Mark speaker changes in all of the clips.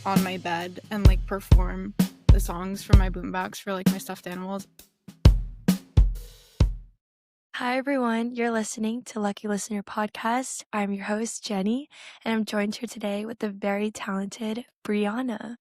Speaker 1: on my bed and like perform the songs from my boombox for like my stuffed animals.
Speaker 2: Hi, everyone. You're listening to Lucky Listener Podcast. I'm your host, Jenny, and I'm joined here today with the very talented Bree-on-uh.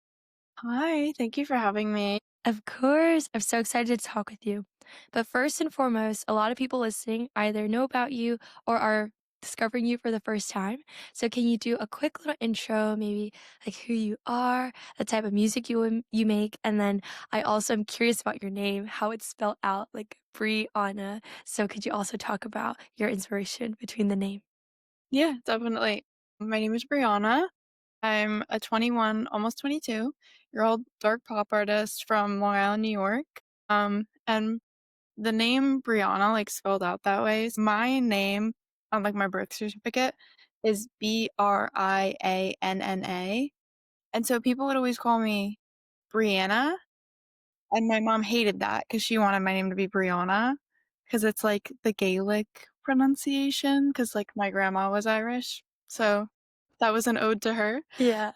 Speaker 1: Hi, thank you for having me.
Speaker 2: Of course, I'm so excited to talk with you. But first and foremost, a lot of people listening either know about you or are discovering you for the first time. So can you do a quick little intro, maybe like who you are, the type of music you make, and then I also am curious about your name, how it's spelled out, like Bree-on-uh. So could you also talk about your inspiration between the name?
Speaker 1: Yeah, definitely. My name is Brianna. I'm a 21, almost 22-year-old dark pop artist from Long Island, New York. And the name Brianna, like spelled out that way, is my name on like my birth certificate is Brianna. And so people would always call me Brianna. And my mom hated that because she wanted my name to be Brianna, because it's like the Gaelic pronunciation, because like my grandma was Irish. So that was an ode to her.
Speaker 2: Yeah.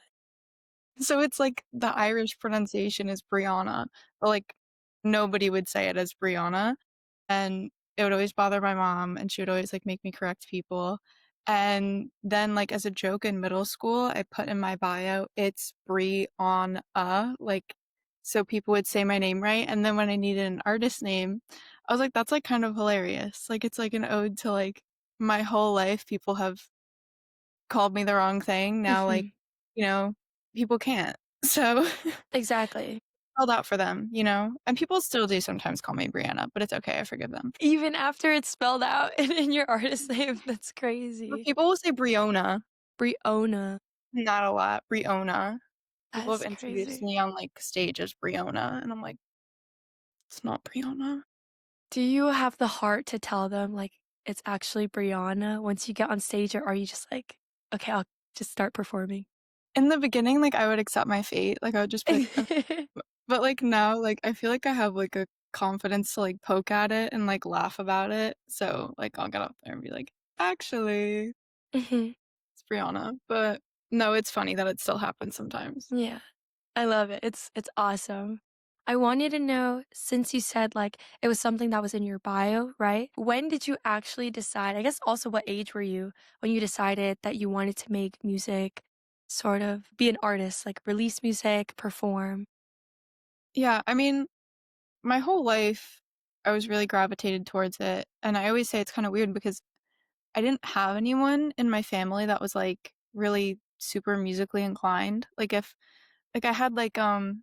Speaker 1: So it's like the Irish pronunciation is Brianna, but like nobody would say it as Brianna. And it would always bother my mom, and she would always like make me correct people. And then like as a joke in middle school, I put in my bio, it's Bree-on-uh, like so people would say my name right. And then when I needed an artist name, I was like, that's like kind of hilarious. Like it's like an ode to like my whole life people have called me the wrong thing. Now like,
Speaker 2: Mhm.
Speaker 1: you know, people can't. So
Speaker 2: Exactly.
Speaker 1: held out for them, you know? And people still do sometimes call me Brianna, but it's okay. I forgive them.
Speaker 2: Even after it's spelled out in your artist name, that's
Speaker 1: But
Speaker 2: crazy.
Speaker 1: people will say Briona,
Speaker 2: Bree-on-uh.
Speaker 1: not a lot. Briona. People have
Speaker 2: That's
Speaker 1: introduced
Speaker 2: crazy.
Speaker 1: me on like stage as Briona, and I'm like, it's not Briona.
Speaker 2: Do you have the heart to tell them, like, it's actually Brianna once you get on stage, or are you just like, "Okay, I'll just start performing?"
Speaker 1: In the beginning, like I would accept my fate, like I would just be like, okay. But like now, like I feel like I have like a confidence to like poke at it and like laugh about it. So like I'll get up there and be like, actually,
Speaker 2: Mhm.
Speaker 1: it's Brianna. But no, it's funny that it still happens sometimes.
Speaker 2: Yeah. I love it. It's awesome. I wanted to know, since you said, like, it was something that was in your bio, right? When did you actually decide, I guess also what age were you when you decided that you wanted to make music, sort of be an artist, like release music, perform?
Speaker 1: Yeah, I mean, my whole life, I was really gravitated towards it. And I always say it's kind of weird because I didn't have anyone in my family that was like really super musically inclined. Like if like I had like a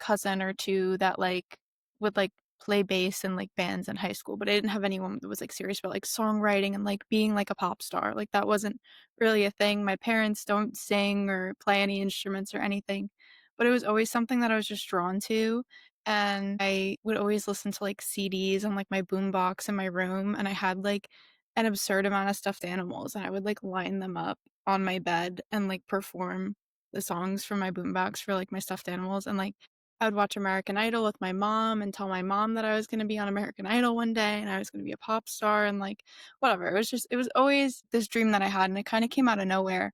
Speaker 1: cousin or two that like would like play bass in like bands in high school, but I didn't have anyone that was like serious about like songwriting and like being like a pop star. Like that wasn't really a thing. My parents don't sing or play any instruments or anything, but it was always something that I was just drawn to. And I would always listen to like CDs on like my boombox in my room, and I had like an absurd amount of stuffed animals, and I would like line them up on my bed and like perform the songs from my boombox for like my stuffed animals. And like I would watch American Idol with my mom and tell my mom that I was going to be on American Idol one day and I was going to be a pop star and like whatever. It was always this dream that I had, and it kind of came out of nowhere.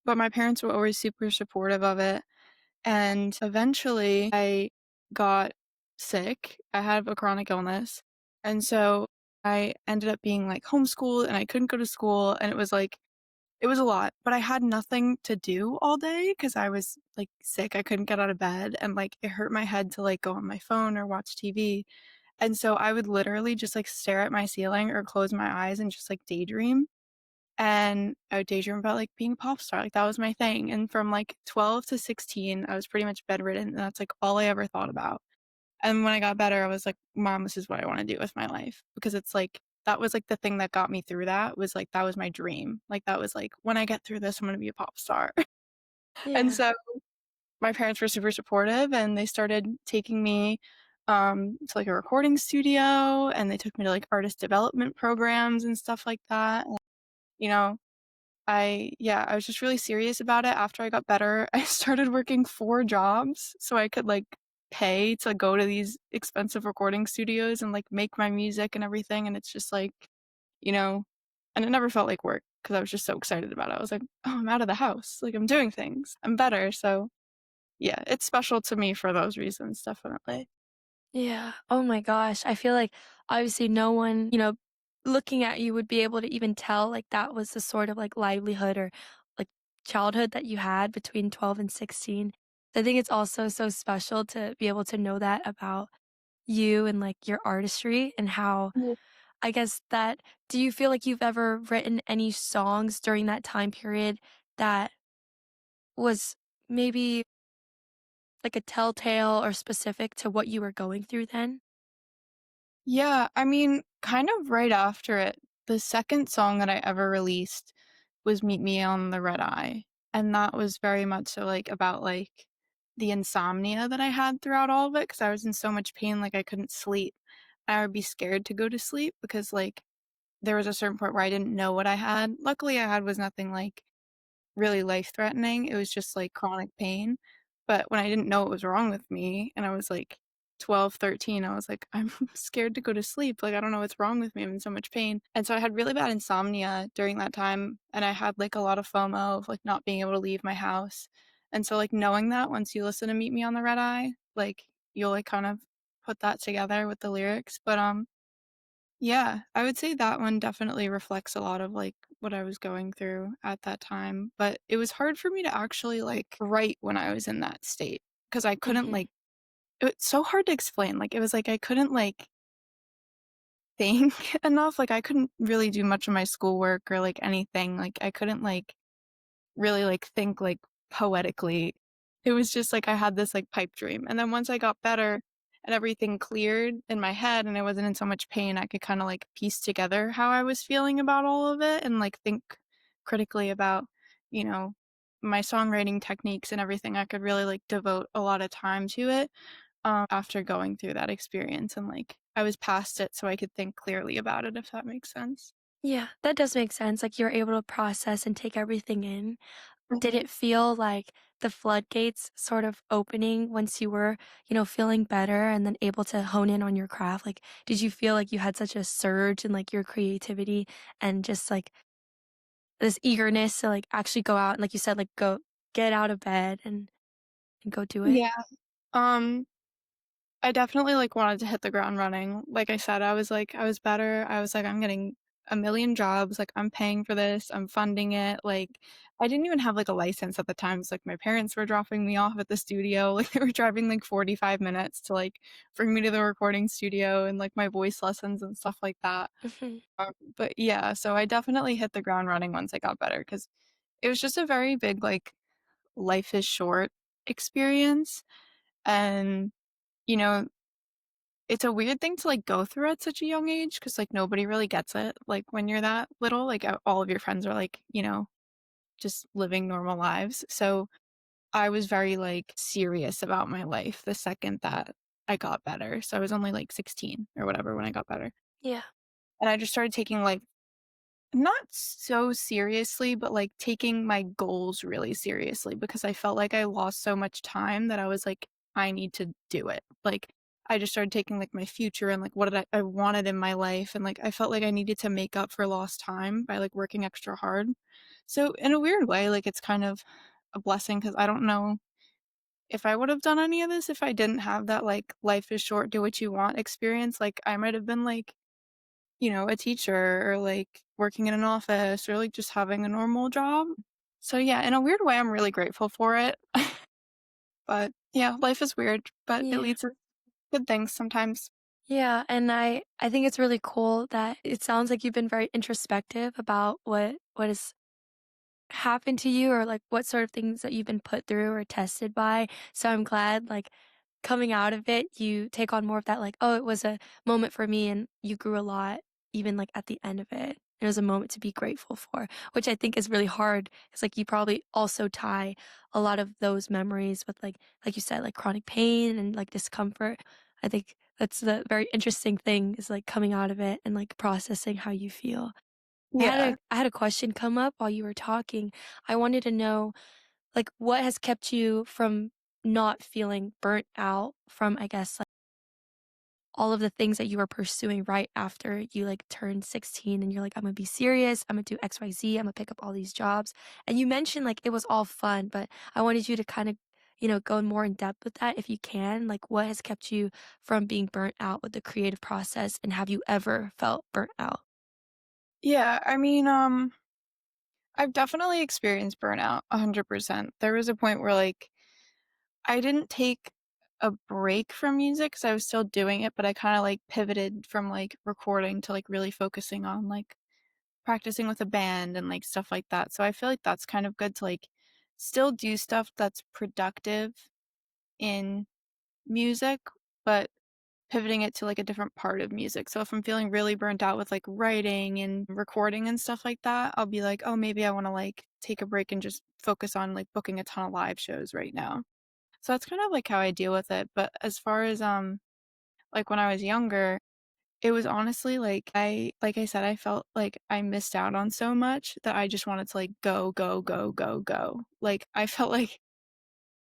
Speaker 1: But my parents were always super supportive of it. And eventually I got sick. I had a chronic illness. And so I ended up being like homeschooled, and I couldn't go to school, and it was like it was a lot, but I had nothing to do all day because I was like sick. I couldn't get out of bed, and like it hurt my head to like go on my phone or watch TV. And so I would literally just like stare at my ceiling or close my eyes and just like daydream. And I would daydream about like being a pop star. Like that was my thing. And from like 12 to 16, I was pretty much bedridden, and that's like all I ever thought about. And when I got better, I was like, Mom, this is what I want to do with my life. Because it's like, that was like the thing that got me through that was like, that was my dream. Like, that was like, when I get through this, I'm going to be a pop star. And
Speaker 2: Yeah.
Speaker 1: so my parents were super supportive, and they started taking me to like a recording studio, and they took me to like artist development programs and stuff like that. And, you know, yeah, I was just really serious about it. After I got better, I started working 4 jobs so I could, like, pay to go to these expensive recording studios and, like, make my music and everything, and it's just, like, you know and it never felt like work because I was just so excited about it. I was like, "Oh, I'm out of the house. Like, I'm doing things. I'm better." So yeah, it's special to me for those reasons, definitely.
Speaker 2: Yeah. Oh my gosh. I feel like obviously no one, looking at you would be able to even tell like that was the sort of like livelihood or like childhood that you had between 12 and 16. I think it's also so special to be able to know that about you and like your artistry and how
Speaker 1: Yeah.
Speaker 2: I guess that do you feel like you've ever written any songs during that time period that was maybe like a telltale or specific to what you were going through then?
Speaker 1: Yeah, I mean, kind of right after it, the second song that I ever released was "Meet Me on the Red Eye," and that was very much so, like, about, like, the insomnia that I had throughout all of it because I was in so much pain, like, I couldn't sleep. I would be scared to go to sleep because, like, there was a certain point where I didn't know what I had. Luckily, I had was nothing, like, really life-threatening, it was just, like, chronic pain, but when I didn't know what was wrong with me and I was, like, 12, 13, I was like, "I'm scared to go to sleep, like, I don't know what's wrong with me, I'm in so much pain," and so I had really bad insomnia during that time, and I had, like, a lot of FOMO of, like, not being able to leave my house, and so, like, knowing that once you listen to Meet Me on the Red Eye, like, you'll, like, kind of put that together with the lyrics, but, yeah, I would say that one definitely reflects a lot of, like, what I was going through at that time, but it was hard for me to actually, like, write when I was in that state because I couldn't,
Speaker 2: Mhm.
Speaker 1: like it's so hard to explain, like, it was like I couldn't, like, think enough, like, I couldn't really do much of my schoolwork or, like, anything, like, I couldn't, like, really, like, think, like, poetically. It was just like I had this, like, pipe dream, and then once I got better and everything cleared in my head and I wasn't in so much pain, I could kinda, like, piece together how I was feeling about all of it and, like, think critically about, you know, my songwriting techniques and everything. I could really, like, devote a lot of time to it, after going through that experience and, like, I was past it so I could think clearly about it, if that makes sense.
Speaker 2: Yeah, that does make sense, like, you're able to process and take everything in. Did
Speaker 1: Mhm.
Speaker 2: it feel like the floodgates sort of opening once you were, feeling better and then able to hone in on your craft? Like, did you feel like you had such a surge in, like, your creativity and just, like, this eagerness to, like, actually go out and, like you said, like, go get out of bed and go do it?
Speaker 1: Yeah, um I definitely, like, wanted to hit the ground running. Like I said, I was better. I was like, "I'm getting a million jobs, like, I'm paying for this, I'm funding it." Like, I didn't even have, like, a license at the time, so, like, my parents were dropping me off at the studio, like, they were driving, like, 45 minutes to, like, bring me to the recording studio and, like, my voice lessons and stuff like that.
Speaker 2: Mhm.
Speaker 1: But yeah, so I definitely hit the ground running once I got better because it was just a very big, like, life is short experience, and, you know, it's a weird thing to, like, go through at such a young age because like, nobody really gets it, like, when you're that little, like, all of your friends are, like, just living normal lives, so I was very, like, serious about my life the second that I got better, so I was only, like, 16 or whatever when I got better,
Speaker 2: Yeah.
Speaker 1: and I just started taking life not so seriously, but, like, taking my goals really seriously because I felt like I lost so much time that I was like, "I need to do it." Like, I just started taking, like, my future and, like, what did I wanted in my life, and, like, I felt like I needed to make up for lost time by, like, working extra hard. So, in a weird way, like, it's kind of a blessing because I don't know if I would have done any of this if I didn't have that, like, life is short, do what you want experience. Like, I might have been, like, a teacher or, like, working in an office or, like, just having a normal job. So, yeah, in a weird way, I'm really grateful for it. But, yeah, life is weird, but it
Speaker 2: Yeah.
Speaker 1: leads to good things sometimes.
Speaker 2: Yeah, and I think it's really cool that it sounds like you've been very introspective about what has happened to you or, like, what sort of things that you've been put through or tested by. So I'm glad, like, coming out of it, you take on more of that, like, "Oh, it was a moment for me," and you grew a lot even, like, at the end of it. It was a moment to be grateful for, which I think is really hard. It's like you probably also tie a lot of those memories with, like you said, like, chronic pain and, like, discomfort. I think that's the very interesting thing is, like, coming out of it and, like, processing how you feel.
Speaker 1: Yeah.
Speaker 2: I had a question come up while you were talking. I wanted to know, like, what has kept you from not feeling burnt out from, I guess, like, all of the things that you were pursuing right after you, like, turned 16 and you're like, "I'm gonna be serious. Imma do XYZ. Imma pick up all these jobs." And you mentioned, like, it was all fun, but I wanted you to kinda, go more in depth with that if you can? Like, what has kept you from being burnt out with the creative process, and have you ever felt burnt out?
Speaker 1: Yeah, I've definitely experienced burnout 100%. There was a point where, like, I didn't take a break from music 'cause I was still doing it, but I kinda, like, pivoted from, like, recording to, like, really focusing on, like, practicing with a band and, like, stuff like that. So I feel like that's kind of good to, like, still do stuff that's productive in music, but pivoting it to, like, a different part of music. So if I'm feeling really burnt out with, like, writing and recording and stuff like that, I'll be like, "Oh, maybe I wanna, like, take a break and just focus on, like, booking a ton of live shows right now." So that's kind of, like, how I deal with it, but as far as, like, when I was younger, it was honestly, like I said, I felt like I missed out on so much that I just wanted to, like, go, go, go, go, go. Like, I felt like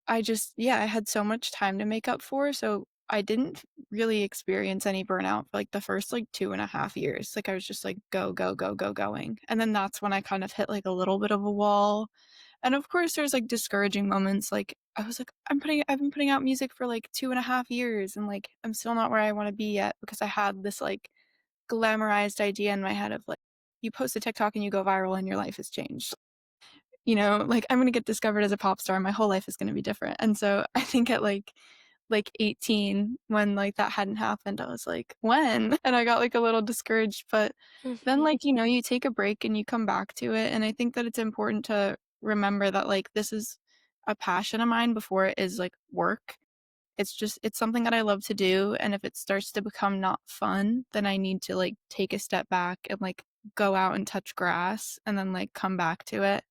Speaker 1: I just yeah, I had so much time to make up for, so I didn't really experience any burnout for, like, the first, like, 2.5 years. Like, I was just, like, go, go, go, go, going, and then that's when I kind of hit, like, a little bit of a wall, and of course, there's, like, discouraging moments, like, I was like, I've been putting out music for, like, 2.5 years, and, like, I'm still not where I wanna be yet because I had this, like, glamorized idea in my head of, like, you post a TikTok and you go viral and your life has changed. You know, like, I'm gonna get discovered as a pop star, my whole life is gonna be different, and so I think at, like, 18, when, like, that hadn't happened, I was like, "When?" And I got, like, a little discouraged, but then,
Speaker 2: Mhm.
Speaker 1: like, you take a break and you come back to it, and I think that it's important to remember that, like, this is a passion of mine before it is, like, work. It's something that I love to do, and if it starts to become not fun, then I need to, like, take a step back and, like, go out and touch grass and then, like, come back to it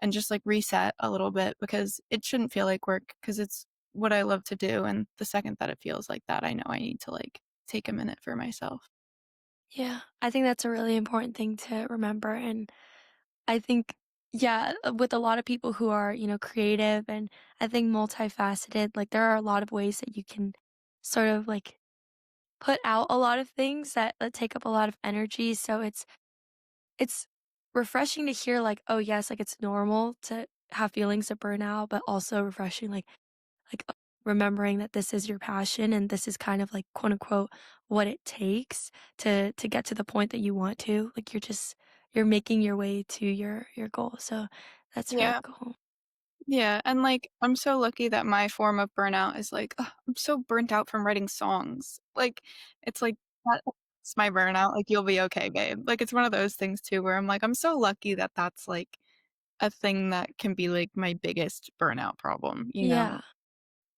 Speaker 1: and just, like, reset a little bit because it shouldn't feel like work because it's what I love to do, and the second that it feels like that, I know I need to, like, take a minute for myself.
Speaker 2: Yeah, I think that's a really important thing to remember, and I think, yeah, with a lot of people who are, creative and I think multifaceted, like there are a lot of ways that you can sort of like put out a lot of things that take up a lot of energy. So it's refreshing to hear like, oh yes, like it's normal to have feelings of burnout, but also refreshing like remembering that this is your passion and this is kind of like quote unquote what it takes to get to the point that you want to. Like you're making your way to your goal. So that's really
Speaker 1: Yeah.
Speaker 2: cool.
Speaker 1: Yeah, and, like, I'm so lucky that my form of burnout is, like, "Ugh, I'm so burnt out from writing songs." Like, it's like, "That's my burnout," like, "You'll be okay, babe." Like, it's one of those things too where I'm like, I'm so lucky that that's, like, a thing that can be, like, my biggest burnout problem, you
Speaker 2: Yeah.
Speaker 1: know?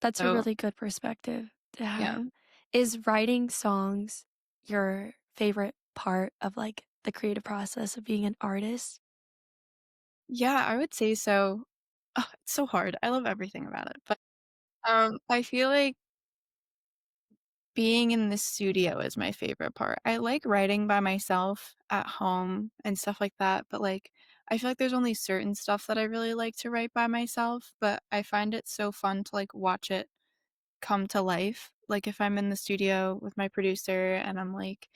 Speaker 2: That's a
Speaker 1: So,
Speaker 2: really good perspective to
Speaker 1: yeah.
Speaker 2: have. Is writing songs your favorite part of like the creative process of being an artist?
Speaker 1: Yeah, I would say so. Ugh, it's so hard. I love everything about it, but, I feel like being in the studio is my favorite part. I like writing by myself at home and stuff like that, but, like, I feel like there's only certain stuff that I really like to write by myself, but I find it so fun to, like, watch it come to life. Like, if I'm in the studio with my producer and I'm like,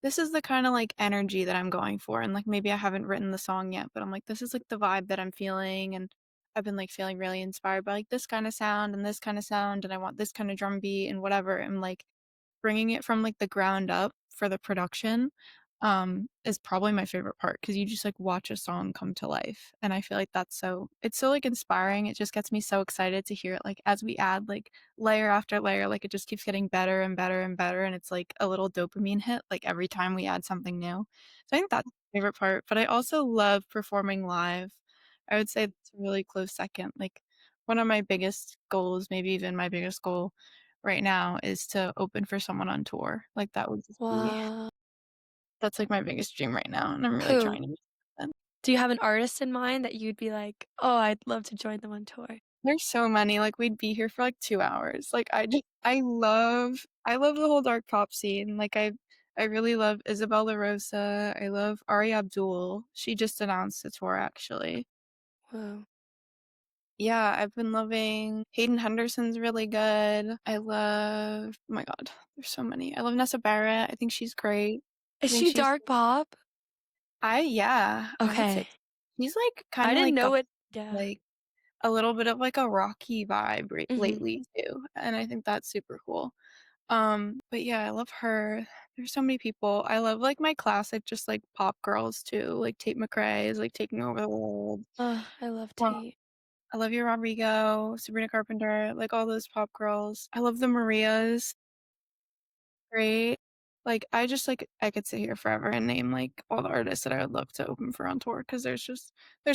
Speaker 1: "This is the kinda, like, energy that I'm going for," and, like, maybe I haven't written the song yet, but I'm like, "This is, like, the vibe that I'm feeling," and I've been, like, feeling really inspired by, like, this kinda sound and this kinda sound, and I want this kinda drum beat and whatever, and, like, bringing it from, like, the ground up for the production, is probably my favorite part because you just, like, watch a song come to life, and I feel like that's so it's so, like, inspiring, it just gets me so excited to hear it, like, as we add, like, layer after layer, like, it just keeps getting better and better and better, and it's like a little dopamine hit, like, every time we add something new. So I think that's my favorite part, but I also love performing live. I would say that's a really close second, like, one of my biggest goals, maybe even my biggest goal right now is to open for someone on tour, like, that would just be
Speaker 2: Wow.
Speaker 1: that's, like, my biggest dream right now, and I'm really
Speaker 2: Who?
Speaker 1: trying to make it happen.
Speaker 2: Do you have an artist in mind that you'd be like, "Oh, I'd love to join them on tour?"
Speaker 1: There's so many, like, we'd be here for, like, 2 hours, like, I love the whole dark pop scene, like, I really love Isabel La Rosa, I love Ari Abdul, she just announced a tour, actually.
Speaker 2: Whoa.
Speaker 1: Yeah, I've been loving Hayden Henderson's really good, I love oh my god, there's so many. I love Nessa Barrett, I think she's great.
Speaker 2: Is
Speaker 1: I think
Speaker 2: she
Speaker 1: she's
Speaker 2: dark pop?
Speaker 1: yeah, I would say
Speaker 2: Okay.
Speaker 1: she's, like,
Speaker 2: I
Speaker 1: kinda
Speaker 2: didn't
Speaker 1: like
Speaker 2: know
Speaker 1: goth,
Speaker 2: it. Yeah.
Speaker 1: like a little bit of, like, a rocky vibe
Speaker 2: Mhm.
Speaker 1: lately too, and I think that's super cool. But yeah, I love her. There's so many people. I love, like, my classic just, like, pop girls too, like, Tate McRae is, like, taking over the world.
Speaker 2: I love
Speaker 1: Well,
Speaker 2: Tate.
Speaker 1: Olivia Rodrigo, Sabrina Carpenter, like, all those pop girls. I love the Marias, great. Like, I just, like I could sit here forever and name, like, all the artists that I would love to open for on tour because there's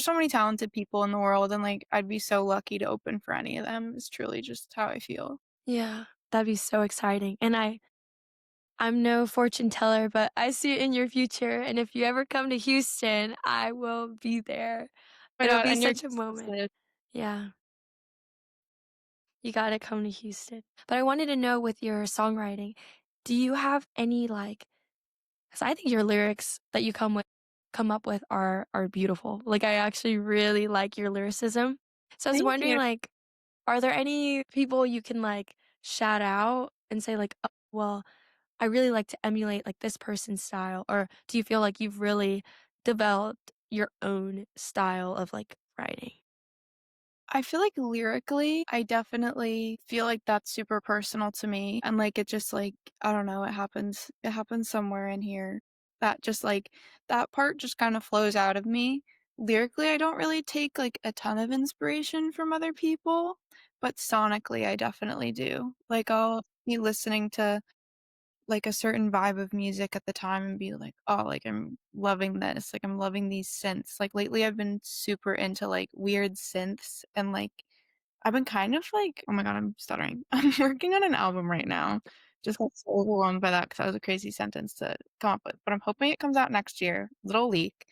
Speaker 1: so many talented people in the world, and, like, I'd be so lucky to open for any of them, is truly just how I feel.
Speaker 2: Yeah, that'd be so exciting, and I'm no fortune teller, but I see it in your future, and if you ever come to Houston, I will be there.
Speaker 1: Oh my
Speaker 2: It'll
Speaker 1: god,
Speaker 2: be
Speaker 1: and you're
Speaker 2: such a
Speaker 1: just
Speaker 2: moment.
Speaker 1: listening.
Speaker 2: Yeah, you gotta come to Houston. But I wanted to know with your songwriting, do you have any, like 'cause I think your lyrics that you come up with are beautiful. Like, I actually really like your lyricism. So I was
Speaker 1: Thank
Speaker 2: wondering,
Speaker 1: you.
Speaker 2: like, are there any people you can, like, shout out and say, like, "Oh, well, I really like to emulate, like, this person's style," or do you feel like you've really developed your own style of, like, writing?
Speaker 1: I feel like lyrically, I definitely feel like that's super personal to me, and, like, it just, like I don't know, it happens somewhere in here that just, like that part just kinda flows out of me. Lyrically, I don't really take, like, a ton of inspiration from other people, but sonically, I definitely do. Like, I'll be listening to like a certain vibe of music at the time and be like, "Oh, like, I'm loving this, like, I'm loving these synths." Like, lately, I've been super into, like, weird synths and, like, I've been kind of like oh my god, I'm stuttering. I'm working on an album right now. Just got so overwhelmed by that because that was a crazy sentence to come up with, but I'm hoping it comes out next year, little leak,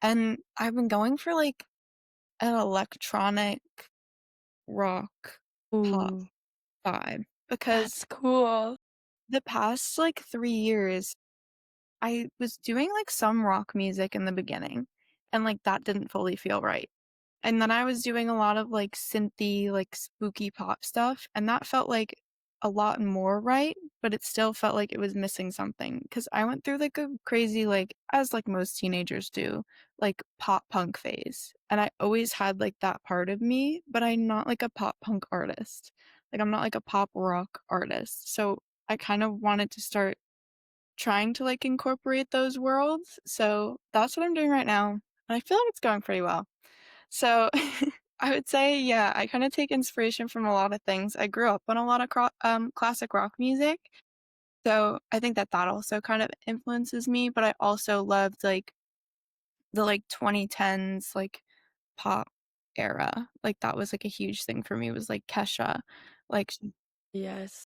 Speaker 1: and I've been going for, like, an electronic rock pop
Speaker 2: Ooh,
Speaker 1: vibe because
Speaker 2: that's cool.
Speaker 1: the past, like, 3 years I was doing, like, some rock music in the beginning, and, like, that didn't fully feel right. And then I was doing a lot of, like, synthy, like, spooky pop stuff, and that felt, like, a lot more right, but it still felt like it was missing something. Because I went through, like, a crazy, like as, like, most teenagers do, like, pop punk phase, and I always had, like, that part of me, but I'm not, like, a pop punk artist. Like, I'm not, like, a pop rock artist, so I kind of wanted to start trying to, like, incorporate those worlds, so that's what I'm doing right now, and I feel like it's going pretty well. So, I would say, yeah, I kinda take inspiration from a lot of things. I grew up on a lot of classic rock music, so I think that that also kind of influences me, but I also loved, like, the, like, 2010s, like, pop era. Like, that was, like, a huge thing for me was, like, Kesha. Like,
Speaker 2: Yes.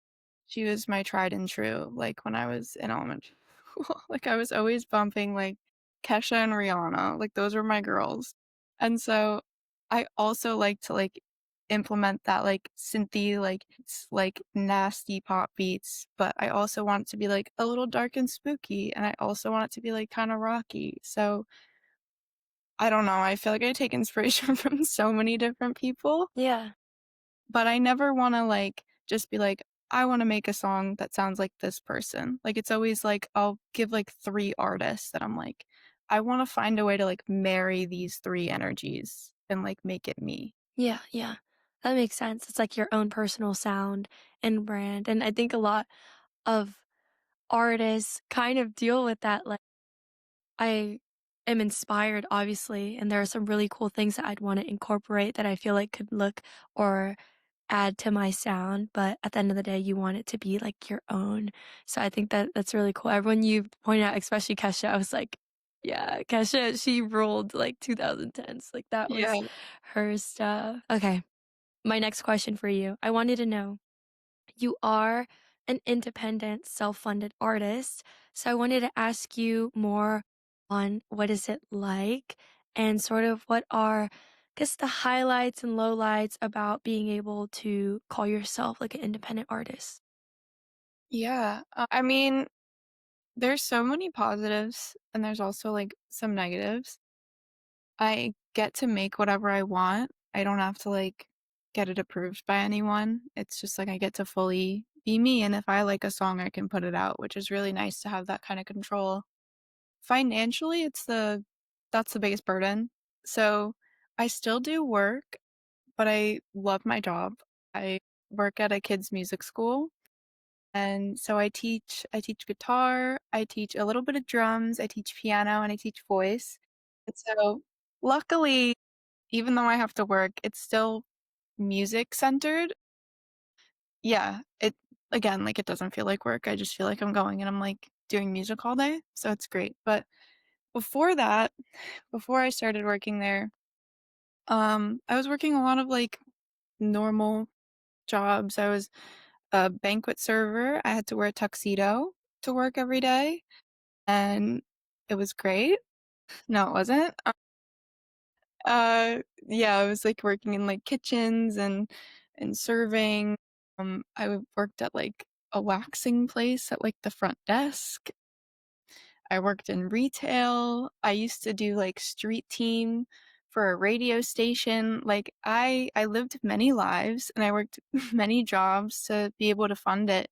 Speaker 1: she was my tried and true, like, when I was in elementary school, like, I was always bumping, like, Kesha and Rihanna, like, those were my girls, and so, I also like to, like, implement that, like, synthy, like, like, nasty pop beats, but I also want it to be, like, a little dark and spooky, and I also want it to be, like, kinda rocky, so, I don't know, I feel like I take inspiration from so many different people,
Speaker 2: Yeah.
Speaker 1: but I never wanna, like, just be like, "I wanna make a song that sounds like this person." Like, it's always like, I'll give, like, 3 artists that I'm like, "I wanna find a way to, like, marry these 3 energies and, like, make it me."
Speaker 2: Yeah, yeah. That makes sense. It's like your own personal sound and brand, and I think a lot of artists kind of deal with that, like, I am inspired, obviously, and there are some really cool things that I'd wanna incorporate that I feel like could look or add to my sound, but at the end of the day, you want it to be, like, your own. So I think that that's really cool. Everyone you pointed out, especially Kesha, I was like, "Yeah, Kesha, she ruled, like, 2010s." Like, that
Speaker 1: Yeah.
Speaker 2: was her stuff. Okay, my next question for you. I wanted to know, you are an independent, self-funded artist, so I wanted to ask you more on what is it like and sort of what are, I guess, the highlights and lowlights about being able to call yourself like an independent artist?
Speaker 1: Yeah, I mean, there's so many positives, and there's also, like, some negatives. I get to make whatever I want. I don't have to, like, get it approved by anyone. It's just, like, I get to fully be me, and if I like a song, I can put it out, which is really nice to have that kinda control. Financially, that's the biggest burden. So, I still do work, but I love my job. I work at a kids music school, and so I teach guitar, I teach a little bit of drums, I teach piano, and I teach voice. And so luckily, even though I have to work, it's still music centered. Yeah, it again, like, it doesn't feel like work. I just feel like I'm going and I'm, like, doing music all day, so it's great. But before that, before I started working there, I was working a lot of, like, normal jobs. I was a banquet server. I had to wear a tuxedo to work every day, and it was great. No, it wasn't. Yeah, I was, like, working in, like, kitchens and serving. Worked at, like, a waxing place at, like, the front desk. I worked in retail. I used to do, like, street team for a radio station. Like, I lived many lives, and I worked many jobs to be able to fund it.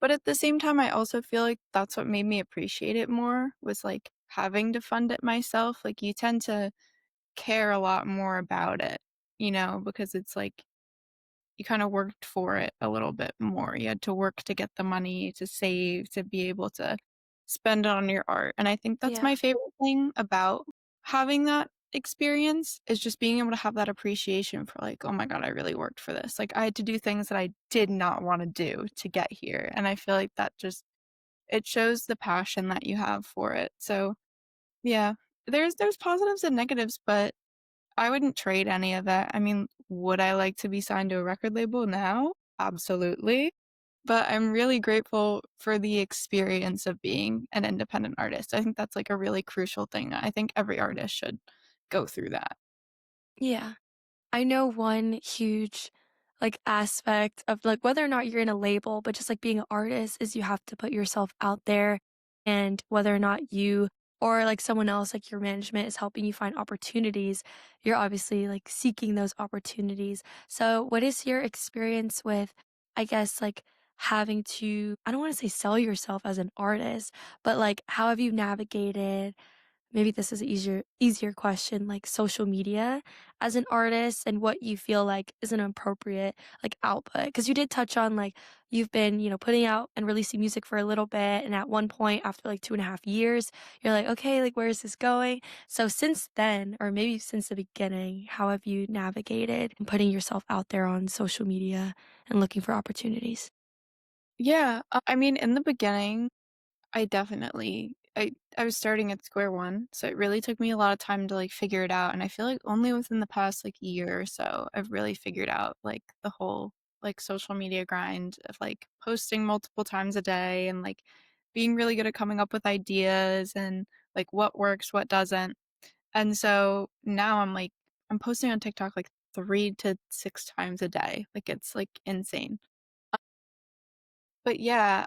Speaker 1: But at the same time, I also feel like that's what made me appreciate it more was, like, having to fund it myself. Like, you tend to care a lot more about it, because it's like you kinda worked for it a little bit more. You had to work to get the money, to save, to be able to spend it on your art, and I think that's
Speaker 2: Yeah.
Speaker 1: my favorite thing about having that experience is just being able to have that appreciation for, like, "Oh my god, I really worked for this." Like, I had to do things that I did not wanna do to get here, and I feel like that just it shows the passion that you have for it. So, yeah, there's positives and negatives, but I wouldn't trade any of it. I mean, would I like to be signed to a record label now? Absolutely. But I'm really grateful for the experience of being an independent artist. I think that's like a really crucial thing. I think every artist should go through that.
Speaker 2: Yeah. I know one huge, like, aspect of, like, whether or not you're in a label, but just, like, being an artist is you have to put yourself out there, and whether or not you or, like, someone else, like your management, is helping you find opportunities, you're obviously, like, seeking those opportunities. So, what is your experience with, I guess, like, having to I don't wanna say sell yourself as an artist, but, like, how have you navigated maybe this is an easier question, like social media as an artist and what you feel like is an appropriate, like, output? Because you did touch on, like, you've been, putting out and releasing music for a little bit, and at one point after, like, 2.5 years, you're like, "Okay, like, where is this going?" So since then, or maybe since the beginning, how have you navigated and putting yourself out there on social media and looking for opportunities?
Speaker 1: Yeah, I mean, in the beginning, I was starting at square one, so it really took me a lot of time to, like, figure it out, and I feel like only within the past, like, year or so, I've really figured out, like, the whole, like, social media grind of, like, posting multiple times a day and, like, being really good at coming up with ideas and, like, what works, what doesn't, and so now I'm posting on TikTok, like, 3 to 6 times a day, like, it's, like, insane. But yeah,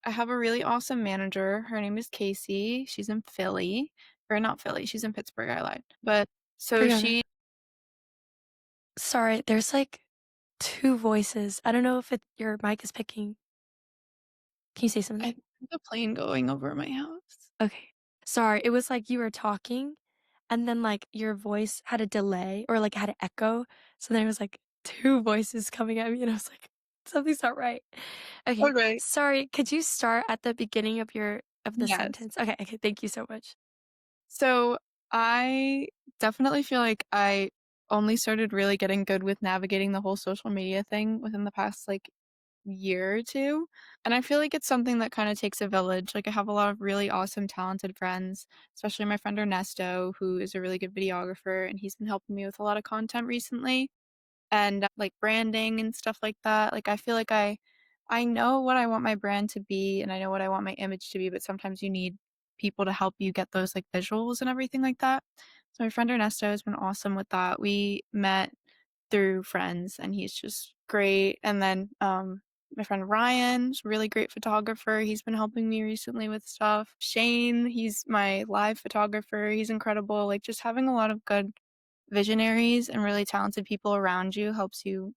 Speaker 1: I have a really awesome manager. Her name is Casey. She's in Philly. Or not Philly, she's in Pittsburgh, I lied. But so
Speaker 2: Brianna,
Speaker 1: she
Speaker 2: sorry, there's, like, 2 voices. I don't know if your mic is picking. Can you say
Speaker 1: I
Speaker 2: something?
Speaker 1: think a plane going over my house.
Speaker 2: Okay. Sorry, it was like you were talking, and then, like, your voice had a delay or, like, had an echo, so then it was, like, 2 voices coming at me, and I was like, "Something's not right." Okay,
Speaker 1: Okay.
Speaker 2: sorry, could you start at the beginning of the
Speaker 1: Yes.
Speaker 2: sentence? Okay, thank you so much.
Speaker 1: So I definitely feel like I only started really getting good with navigating the whole social media thing within the past, like, year or 2, and I feel like it's something that kinda takes a village. Like, I have a lot of really awesome, talented friends, especially my friend Ernesto, who is a really good videographer, and he's been helping me with a lot of content recently. And, like, branding and stuff like that. Like, I feel like I know what I want my brand to be, and I know what I want my image to be, but sometimes you need people to help you get those, like, visuals and everything like that. So my friend Ernesto has been awesome with that. We met through friends, and he's just great. And then, my friend Ryan's a really great photographer. He's been helping me recently with stuff. Shane, he's my live photographer. He's incredible. Like, just having a lot of good visionaries and really talented people around you helps you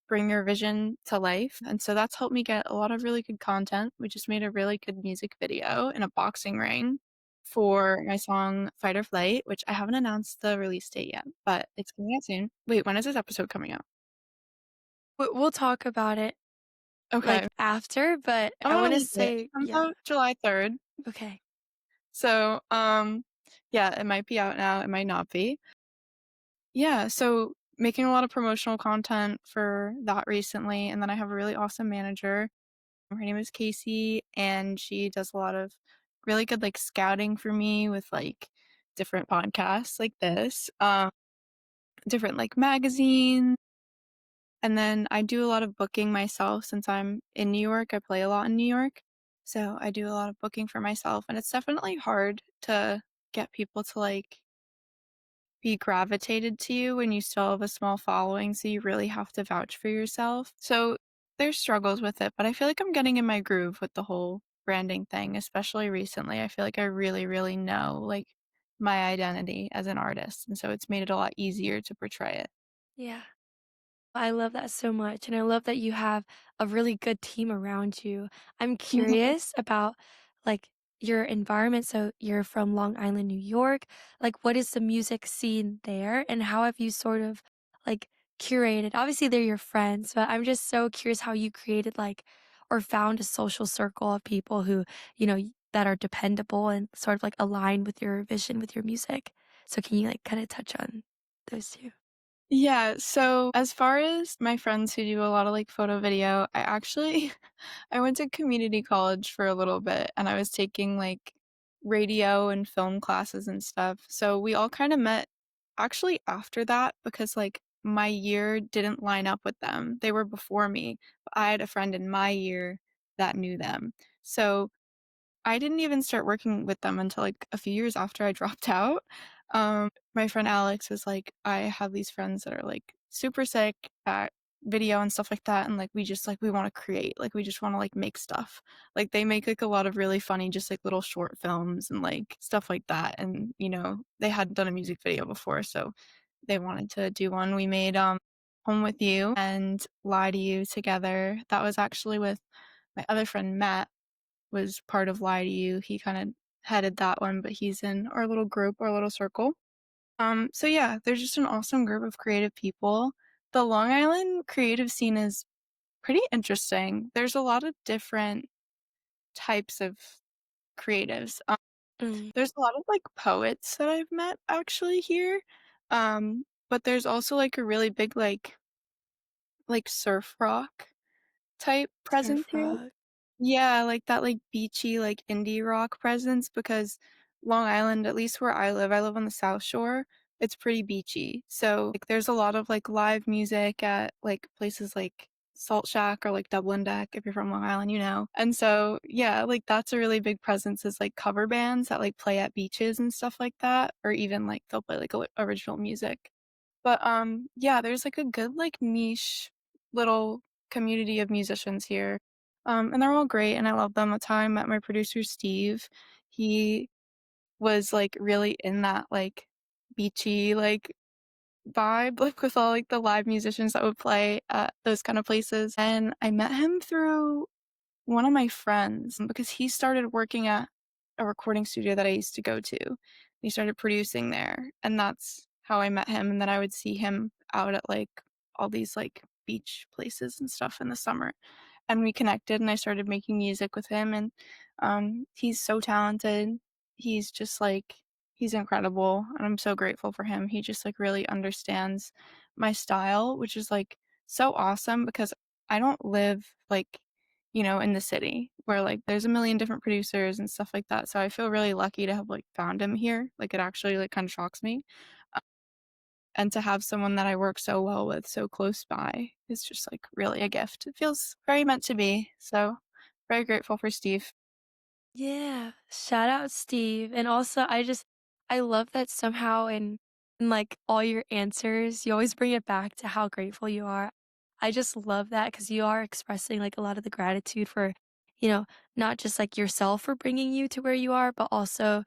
Speaker 1: bring your vision to life, and so that's helped me get a lot of really good content. We just made a really good music video in a boxing ring. for my song Fight or Flight, which I haven't announced the release date yet, but it's coming out soon. Wait, when is this episode coming out?
Speaker 2: We'll talk about it,
Speaker 1: Okay.
Speaker 2: like, after, but
Speaker 1: I'm
Speaker 2: I
Speaker 1: gonna
Speaker 2: wanna
Speaker 1: leak it. It
Speaker 2: say
Speaker 1: comes
Speaker 2: yeah,
Speaker 1: out July 3rd.
Speaker 2: okay.
Speaker 1: So, yeah, it might be out now, it might not be. Yeah, so making a lot of promotional content for that recently, and then I have a really awesome manager. Her name is Casey, and she does a lot of really good, like, scouting for me with, like, different podcasts like this, different, like, magazines, and then I do a lot of booking myself since I'm in New York, I play a lot in New York, so I do a lot of booking for myself, and it's definitely hard to get people to, like, be gravitated to you when you still have a small following, so you really have to vouch for yourself. So there's struggles with it, but I feel like I'm getting in my groove with the whole branding thing, especially recently. I feel like I really, really know like my identity as an artist, and so it's made it a lot easier to portray it.
Speaker 2: Yeah. I love that so much, and I love that you have a really good team around you. I'm
Speaker 1: Mhm.
Speaker 2: curious about, like, your environment. So you're from Long Island, New York. Like, what is the music scene there, and how have you sort of, like, curated obviously, they're your friends, but I'm just so curious how you created, like, or found a social circle of people who, that are dependable and sort of, like, aligned with your vision with your music. So can you, like, kinda touch on those 2?
Speaker 1: Yeah, so as far as my friends who do a lot of like photo video, I actually I went to community college for a little bit and I was taking like radio and film classes and stuff. So we all kind of met actually after that because like my year didn't line up with them. They were before me, but I had a friend in my year that knew them. So I didn't even start working with them until, like, a few years after I dropped out. My friend Alex was like, "I have these friends that are, like, super sick at video and stuff like that, and, like, we wanna create, like, we just wanna, like, make stuff." Like, they make, like, a lot of really funny just, like, little short films and, like, stuff like that, and, they hadn't done a music video before, so they wanted to do one. We made, Home With You and Lie to You together. That was actually with my other friend Matt was part of Lie to You. He kinda headed that one, but he's in our little group, our little circle. So yeah, there's just an awesome group of creative people. The Long Island creative scene is pretty interesting. There's a lot of different types of creatives.
Speaker 2: Mm,
Speaker 1: There's a lot of, like, poets that I've met actually here, but there's also, like, a really big, like, surf rock type presence
Speaker 2: surf
Speaker 1: here.
Speaker 2: rock.
Speaker 1: Yeah, like that, like, beachy, like, indie rock presence because Long Island, at least where I live on the South Shore, it's pretty beachy. So, like, there's a lot of, like, live music at, like, places like Salt Shack or, like, Dublin Deck, if you're from Long Island, you know. And so, yeah, like, that's a really big presence is, like, cover bands that, like, play at beaches and stuff like that, or even, like, they'll play, like, original music. But, yeah, there's, like, a good, like, niche little community of musicians here, and they're all great, and I love them. That's how I met my producer, Steve. He was, like, really in that, like, beachy, like, vibe, like, with all, like, the live musicians that would play at those kind of places, and I met him through one of my friends, because he started working at a recording studio that I used to go to. He started producing there, and that's how I met him, and then I would see him out at, like, all these, like, beach places and stuff in the summer, and we connected, and I started making music with him, and, he's so talented. He's just, like he's incredible, and I'm so grateful for him. He just, like, really understands my style, which is, like, so awesome because I don't live, like, in the city where, like, there's a million different producers and stuff like that, so I feel really lucky to have, like, found him here, like, it actually, like, kinda shocks me, uh, and to have someone that I work so well with so close by is just, like, really a gift. It feels very meant to be, so very grateful for Steve.
Speaker 2: Yeah, shout out Steve, and also I love that somehow in, like, all your answers, you always bring it back to how grateful you are. I just love that because you are expressing, like, a lot of the gratitude for, you know, not just, like, yourself for bringing you to where you are, but also,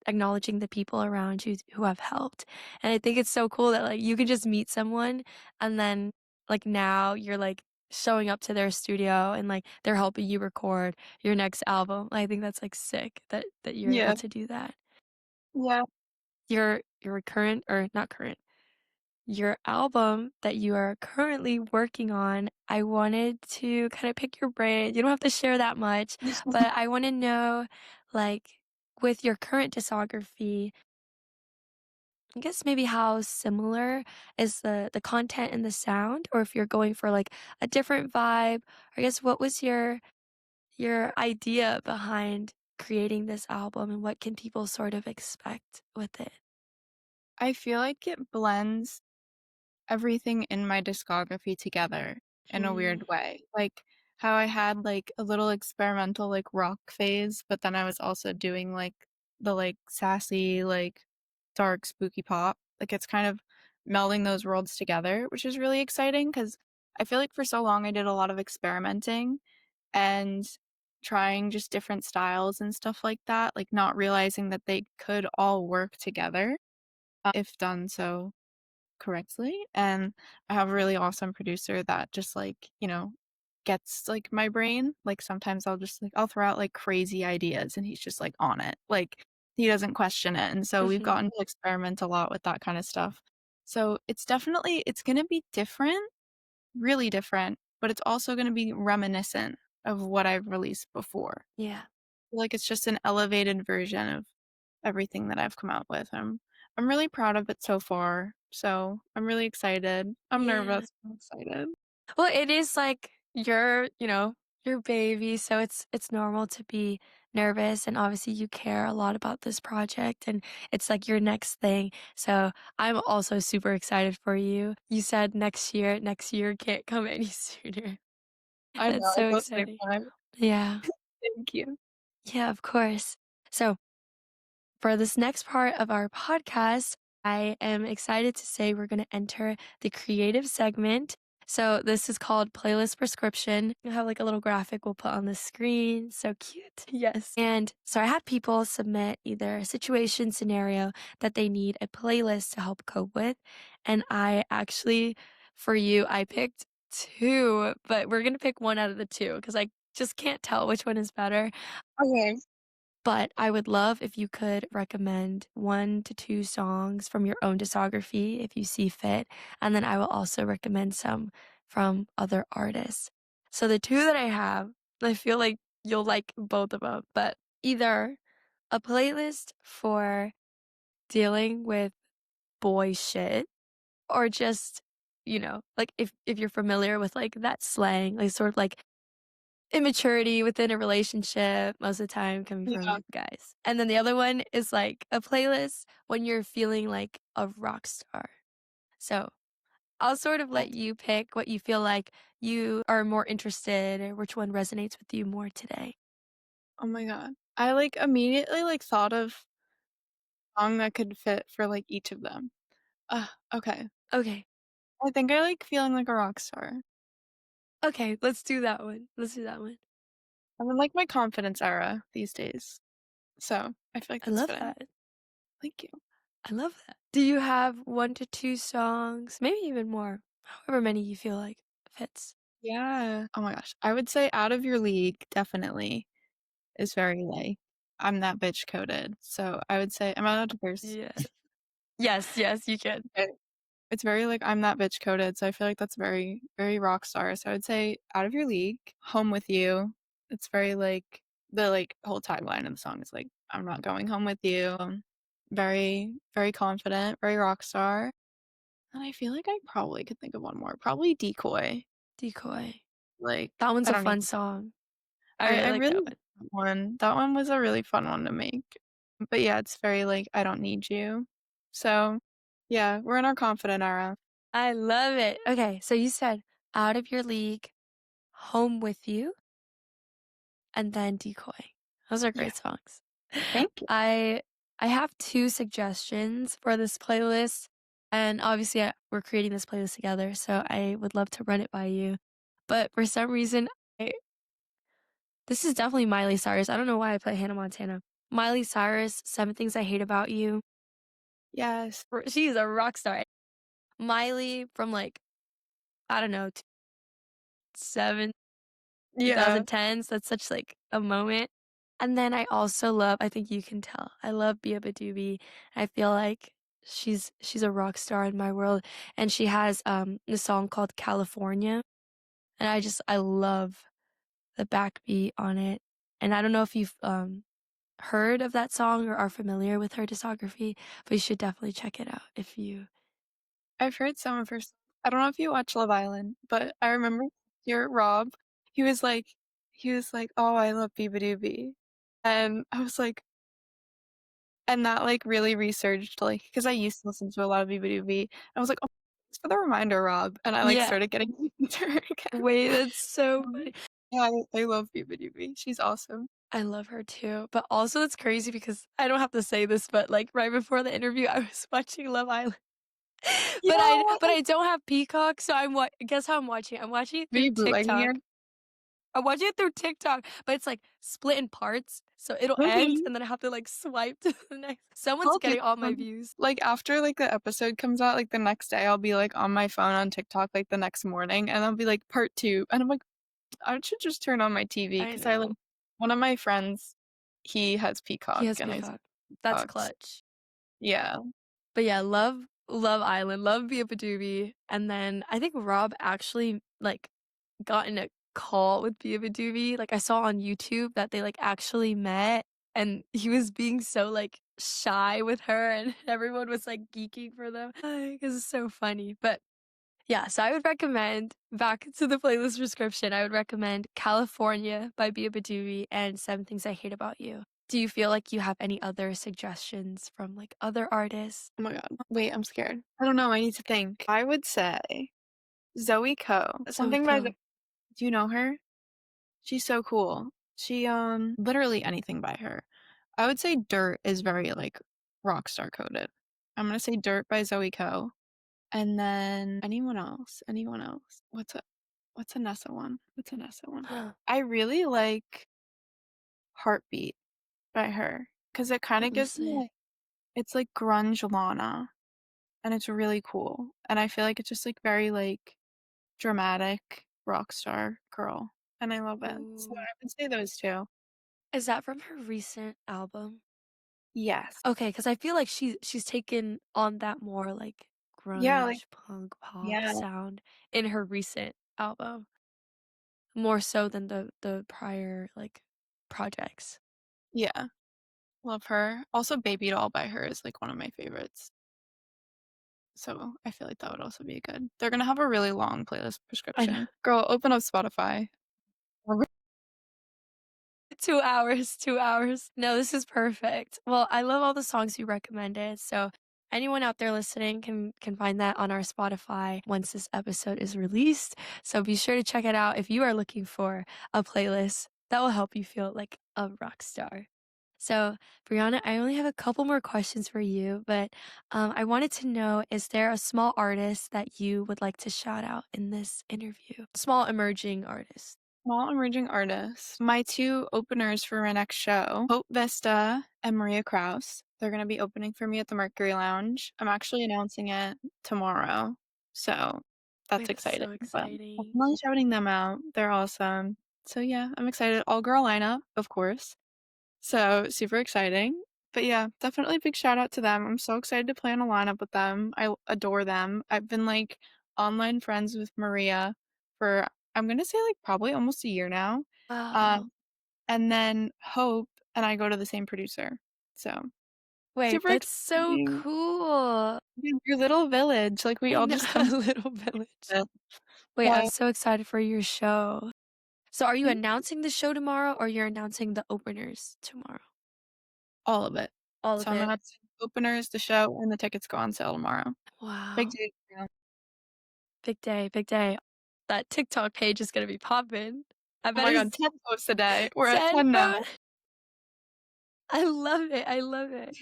Speaker 2: acknowledging the people around you who have helped, and I think it's so cool that, like, you can just meet someone and then, like, now you're, like, showing up to their studio and, like, they're helping you record your next album. I think that's, like, sick that you're able
Speaker 1: Yeah.
Speaker 2: to do that.
Speaker 1: Yeah.
Speaker 2: Your current or not current, your album that you are currently working on, I wanted to kinda pick your brain. You don't have to share that much, but I wanna know, like, with your current discography, I guess maybe how similar is the content and the sound, or if you're going for, like, a different vibe? I guess what was your idea behind creating this album, and what can people sort of expect with it?
Speaker 1: I feel like it blends everything in my discography together in a
Speaker 2: Mm,
Speaker 1: weird way. Like, how I had, like, a little experimental, like, rock phase, but then I was also doing, like, the, like, sassy, like, dark, spooky pop. Like, it's kind of melding those worlds together, which is really exciting because I feel like for so long I did a lot of experimenting and trying just different styles and stuff like that, like, not realizing that they could all work together, if done so correctly, and I have a really awesome producer that just, like, gets, like, my brain. Like, sometimes I'll throw out, like, crazy ideas, and he's just, like, on it. Like, he doesn't question it, and so we've
Speaker 2: mhm.
Speaker 1: gotten to experiment a lot with that kinda stuff. So, it's gonna be different, really different, but it's also gonna be reminiscent of what I've released before.
Speaker 2: Yeah.
Speaker 1: Like, it's just an elevated version of everything that I've come out with. I'm really proud of it so far, so I'm really excited. I'm
Speaker 2: Yeah.
Speaker 1: nervous, I'm excited.
Speaker 2: Well, it is like your baby, so it's normal to be nervous, and obviously you care a lot about this project, and it's like your next thing. So I'm also super excited for you. You said next year can't come any sooner.
Speaker 1: I know,
Speaker 2: That's
Speaker 1: I
Speaker 2: so
Speaker 1: told my
Speaker 2: exciting.
Speaker 1: friend.
Speaker 2: Yeah.
Speaker 1: Thank you.
Speaker 2: Yeah, of course. So for this next part of our podcast, I am excited to say we're going to enter the creative segment. So, this is called Playlist Prescription. You'll have like a little graphic we'll put on the screen. So cute. Yes. And so, I had people submit either a situation scenario that they need a playlist to help cope with. And I actually, for you, I picked two, but we're going to pick one out of the two because I just can't tell which one is better.
Speaker 1: Okay.
Speaker 2: But I would love if you could recommend 1 to 2 songs from your own discography if you see fit, and then I will also recommend some from other artists. So the 2 that I have, I feel like you'll like both of them, but either a playlist for dealing with boy shit or just, like if you're familiar with like that slang, like sort of like immaturity within a relationship, most of the time coming
Speaker 1: Yeah.
Speaker 2: from guys. And then the other one is like a playlist when you're feeling like a rock star. So I'll sort of let
Speaker 1: That's
Speaker 2: you pick what you feel like you are more interested or which one resonates with you more today.
Speaker 1: Oh my god. I, like, immediately, like, thought of a song that could fit for, like, each of them. Okay.
Speaker 2: Okay.
Speaker 1: I think I like Feeling Like a Rock Star.
Speaker 2: Okay, let's do that one. Let's do that one.
Speaker 1: I'm in, like, my confidence era these days, so I feel like
Speaker 2: I
Speaker 1: that's
Speaker 2: love
Speaker 1: fitting.
Speaker 2: that.
Speaker 1: Thank you.
Speaker 2: I love that. Do you have 1 to 2 songs, maybe even more, however many you feel like fits?
Speaker 1: Yeah. Oh my gosh. I would say Out of Your League definitely is very, like, I'm that bitch coded. So I would say am I allowed to curse?
Speaker 2: Yeah. Yes, yes, you can.
Speaker 1: Okay. It's very, like, I'm that bitch coded, so I feel like that's very, very rock star. So I would say Out of Your League, Home with You. It's very, like the, like, whole tagline of the song is, like, I'm not going home with you. Very, very confident, very rock star. And I feel like I probably could think of one more. Probably Decoy.
Speaker 2: Decoy.
Speaker 1: Like,
Speaker 2: That one's
Speaker 1: I
Speaker 2: a
Speaker 1: don't need
Speaker 2: fun song. I
Speaker 1: I
Speaker 2: really
Speaker 1: I
Speaker 2: like
Speaker 1: really
Speaker 2: that
Speaker 1: like
Speaker 2: one.
Speaker 1: that one. That one was a really fun one to make. But yeah, it's very, like, I don't need you. So, yeah, we're in our confident era.
Speaker 2: I love it. Okay, so you said Out of Your League, Home with You, and then Decoy. Those are
Speaker 1: Yeah,
Speaker 2: great songs.
Speaker 1: thank you.
Speaker 2: I I have 2 suggestions for this playlist, and obviously, we're creating this playlist together, so I would love to run it by you. But for some reason, I this is definitely Miley Cyrus. I don't know why I put Hannah Montana. Miley Cyrus, 7 Things I Hate About You.
Speaker 1: Yes.
Speaker 2: She's a rock star. Miley from, like, I don't know, 2007,
Speaker 1: Yeah.
Speaker 2: 2010s. That's such, like, a moment. And then I also love I think you can tell, I love Bia Badoobie. I feel like she's a rock star in my world, and she has, a song called California, and I love the backbeat on it. And I don't know if you've, heard of that song or are familiar with her discography, but you should definitely check it out if you
Speaker 1: I've heard some of her s I don't know if you watch Love Island, but I remember your Rob, he was like "Oh, I love Beabadoobie." And I was like and that, like, really resurged, like, because I used to listen to a lot of Beabadoobie. I was like, "Oh, thanks for the reminder, Rob." And I, like,
Speaker 2: Yeah.
Speaker 1: started getting into her again.
Speaker 2: Wait, that's so
Speaker 1: Um,
Speaker 2: funny.
Speaker 1: yeah, I love Beabadoobie. She's awesome.
Speaker 2: I love her too, but also it's crazy because I don't have to say this, but, like, right before the interview, I was watching Love Island,
Speaker 1: Yeah,
Speaker 2: but
Speaker 1: what?
Speaker 2: I don't have Peacock, so I'm what guess how I'm watching it? I'm watching it
Speaker 1: Were
Speaker 2: through
Speaker 1: you bootlegging
Speaker 2: TikTok.
Speaker 1: it?
Speaker 2: I'm watching it through TikTok, but it's, like, split in parts, so it'll end,
Speaker 1: Really?
Speaker 2: and then I have to, like, swipe to the next someone's
Speaker 1: I'll do
Speaker 2: getting all my
Speaker 1: that.
Speaker 2: views.
Speaker 1: Like, after, like, the episode comes out, like, the next day, I'll be, like, on my phone on TikTok, like, the next morning, and I'll be like, "Part 2," and I'm like, "I should just turn on my TV
Speaker 2: I
Speaker 1: because I, like"
Speaker 2: know.
Speaker 1: one of my friends, he has
Speaker 2: He
Speaker 1: Peacock,
Speaker 2: has
Speaker 1: and I
Speaker 2: Peacock. That's
Speaker 1: Peacocks.
Speaker 2: clutch.
Speaker 1: Yeah.
Speaker 2: But yeah, love Island, love Bia Badoobie, and then I think Rob actually, like, got in a call with Bia Badoobie, like, I saw on YouTube that they, like, actually met, and he was being so, like, shy with her, and everyone was, like, geeking for them. 'Cause it's so funny, but yeah, so I would recommend back to the playlist prescription, I would recommend California by Bia Badoobie and Seven Things I Hate About You. Do you feel like you have any other suggestions from, like, other artists?
Speaker 1: Oh my god. Wait, I'm scared. I don't know, I need to think. I would say Zoe Ko.
Speaker 2: Zoe
Speaker 1: Something by the
Speaker 2: Ko.
Speaker 1: do you know her? She's so cool. She, literally anything by her. I would say Dirt is very, like, rockstar coded. I'm gonna say Dirt by Zoe Ko, and then anyone else? What's a Nessa one? What's a Nessa one? I really like Heartbeat by her because it kinda
Speaker 2: Let me
Speaker 1: gives me,
Speaker 2: see.
Speaker 1: like it's like grunge Lana, and it's really cool, and I feel like it's just, like, very, like, dramatic rockstar girl, and I love it. So
Speaker 2: Ooh.
Speaker 1: I would say those 2.
Speaker 2: Is that from her recent album?
Speaker 1: Yes.
Speaker 2: Okay, because I feel like she's taken on that more, like,
Speaker 1: Yeah, like
Speaker 2: grunge, punk, pop
Speaker 1: yeah,
Speaker 2: sound in her recent album, more so than the prior, like, projects.
Speaker 1: yeah, love her. Also, Baby Doll by her is, like, one of my favorites, so I feel like that would also be good. They're gonna have a really long playlist
Speaker 2: I know.
Speaker 1: prescription. Girl, open up Spotify.
Speaker 2: 2 hours, 2 hours. No, this is perfect. Well, I love all the songs you recommended, so anyone out there listening can find that on our Spotify once this episode is released, so be sure to check it out if you are looking for a playlist that will help you feel like a rock star. So, Brianna, I only have a couple more questions for you, but, I wanted to know, is there a small artist that you would like to shout out in this interview? Small emerging artist.
Speaker 1: Small emerging artists. My 2 openers for my next show, Hope Vista and Maria Kraus. They're gonna be opening for me at the Mercury Lounge. I'm actually announcing it tomorrow, so that's
Speaker 2: Wait, that's
Speaker 1: exciting,
Speaker 2: so
Speaker 1: but
Speaker 2: exciting.
Speaker 1: definitely shouting them out. They're awesome. So yeah, I'm excited. All girl lineup, of course. So super exciting. But yeah, definitely big shout out to them. I'm so excited to play on a lineup with them. I adore them. I've been like online friends with Maria for I'm gonna say like probably almost a year now.
Speaker 2: Wow.
Speaker 1: Um, and then Hope and I go to the same producer. So
Speaker 2: Wait,
Speaker 1: super
Speaker 2: that's so
Speaker 1: exciting.
Speaker 2: cool.
Speaker 1: Your little village. Like we
Speaker 2: I
Speaker 1: all
Speaker 2: know,
Speaker 1: just
Speaker 2: a
Speaker 1: come
Speaker 2: little village.
Speaker 1: together.
Speaker 2: Wait, I'm
Speaker 1: Yeah,
Speaker 2: so excited for your show. So are you
Speaker 1: thank
Speaker 2: announcing the show tomorrow or you're announcing the openers tomorrow?
Speaker 1: all of it.
Speaker 2: All
Speaker 1: So
Speaker 2: of
Speaker 1: I'm
Speaker 2: it.
Speaker 1: gonna have openers, the show, and the tickets go on sale tomorrow. Big
Speaker 2: Wow.
Speaker 1: day. Yeah.
Speaker 2: Big day, big day. That TikTok page is gonna be popping. I
Speaker 1: Oh
Speaker 2: bet
Speaker 1: my god,
Speaker 2: it's
Speaker 1: 10 posts a day. We're at
Speaker 2: 10
Speaker 1: 10 now.
Speaker 2: po I love it, I love it.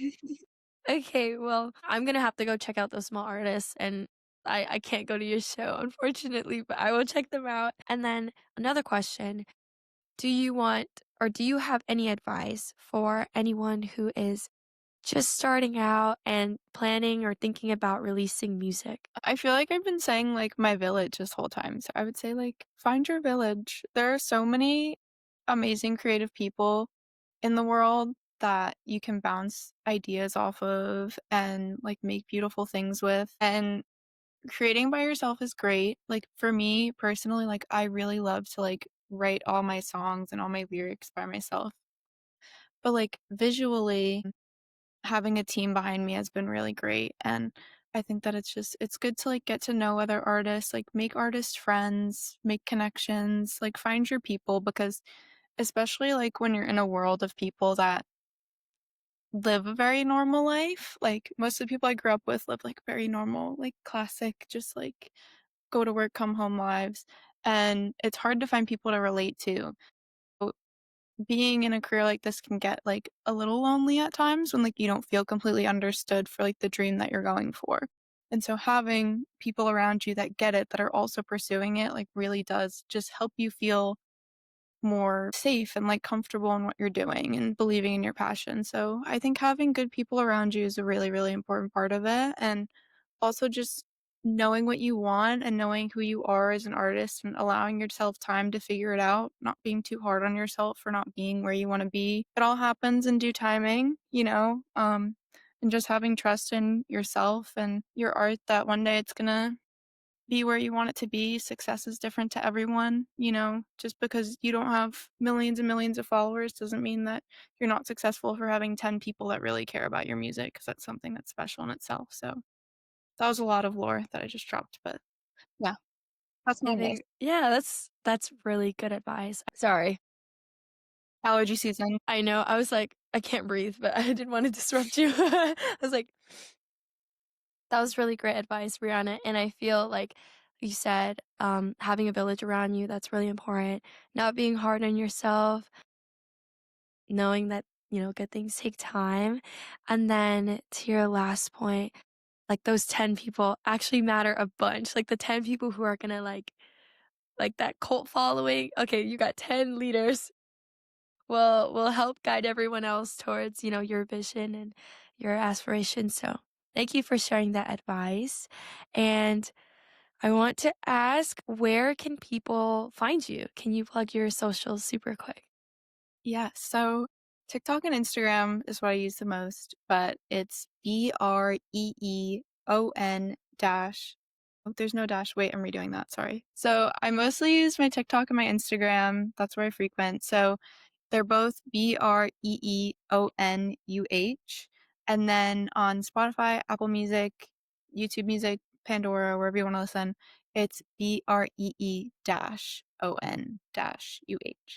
Speaker 2: Okay, well, I'm gonna have to go check out those small artists, and I can't go to your show, unfortunately, but I will check them out. And then another question, do you want or do you have any advice for anyone who is just starting out and planning or thinking about releasing music?
Speaker 1: I feel like I've been saying, like, my village this whole time, so I would say, like, find your village. There are so many amazing creative people in the world that you can bounce ideas off of and, like, make beautiful things with, and creating by yourself is great. Like, for me personally, like, I really love to, like, write all my songs and all my lyrics by myself, but, like, visually having a team behind me has been really great, and I think that it's good to, like, get to know other artists, like, make artist friends, make connections, like, find your people because especially, like, when you're in a world of people that live a very normal life, like, most of the people I grew up with live, like, very normal, like, classic, just, like, go to work, come home lives, and it's hard to find people to relate to. Being in a career like this can get, like, a little lonely at times when, like, you don't feel completely understood for, like, the dream that you're going for. And so having people around you that get it, that are also pursuing it, like, really does just help you feel more safe and, like, comfortable in what you're doing and believing in your passion. So I think having good people around you is a really, really important part of it, and also just knowing what you want and knowing who you are as an artist and allowing yourself time to figure it out, not being too hard on yourself for not being where you wanna be. It all happens in due timing, and just having trust in yourself and your art that one day it's gonna be where you want it to be. Success is different to everyone, just because you don't have millions and millions of followers doesn't mean that you're not successful for having 10 people that really care about your music, because that's something that's special in itself. So that was a lot of lore that I just dropped, but yeah, that's my
Speaker 2: I
Speaker 1: advice.
Speaker 2: think yeah, that's really good advice. Sorry.
Speaker 1: Allergy season.
Speaker 2: I know, I was like, "I can't breathe," but I didn't wanna disrupt you. I was like, that was really great advice, Brianna, and I feel like you said, having a village around you, that's really important. Not being hard on yourself, knowing that, good things take time. And then to your last point, like those 10 people actually matter a bunch. Like the 10 people who are gonna like that cult following. Okay, you got 10 leaders will help guide everyone else towards, your vision and your aspirations. So thank you for sharing that advice. And I want to ask, where can people find you? Can you plug your socials super quick?
Speaker 1: Yeah, so TikTok and Instagram is what I use the most, but it's Breeon dash. Oh, there's no dash. Wait, I'm redoing that. Sorry. So I mostly use my TikTok and my Instagram. That's where I frequent. So they're both Breeonuh. And then on Spotify, Apple Music, YouTube Music, Pandora, wherever you want to listen, it's Bree dash on dash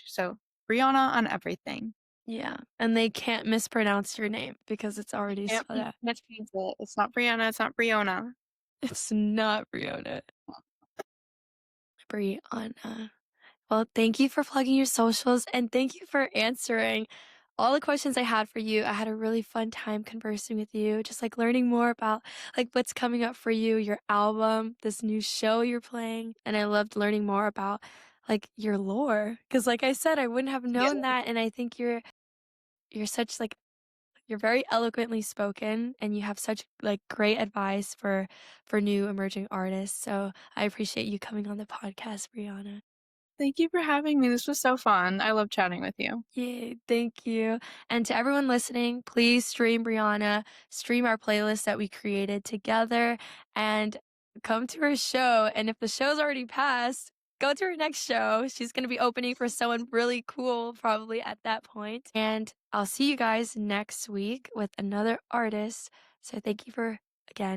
Speaker 1: So Brianna on everything.
Speaker 2: Yeah, and they can't mispronounce your name because it's
Speaker 1: I
Speaker 2: already
Speaker 1: can't
Speaker 2: spelled out.
Speaker 1: mispronounce it. It's not Brianna, it's not Brianna.
Speaker 2: It's not Briona. Bree-on-uh. Well, thank you for plugging your socials and thank you for answering all the questions I had for you. I had a really fun time conversing with you, just like learning more about like what's coming up for you, your album, this new show you're playing, and I loved learning more about like your lore because like I said, I wouldn't have
Speaker 1: Yeah.
Speaker 2: known that and I think you're such like you're very eloquently spoken and you have such like great advice for new emerging artists. So I appreciate you coming on the podcast, Brianna.
Speaker 1: Thank you for having me. This was so fun. I love chatting with you.
Speaker 2: Yay, thank you. And to everyone listening, please stream Brianna, stream our playlist that we created together, and come to her show. And if the show's already passed, go to her next show. She's going to be opening for someone really cool, probably at that point. And I'll see you guys next week with another artist. So thank you for again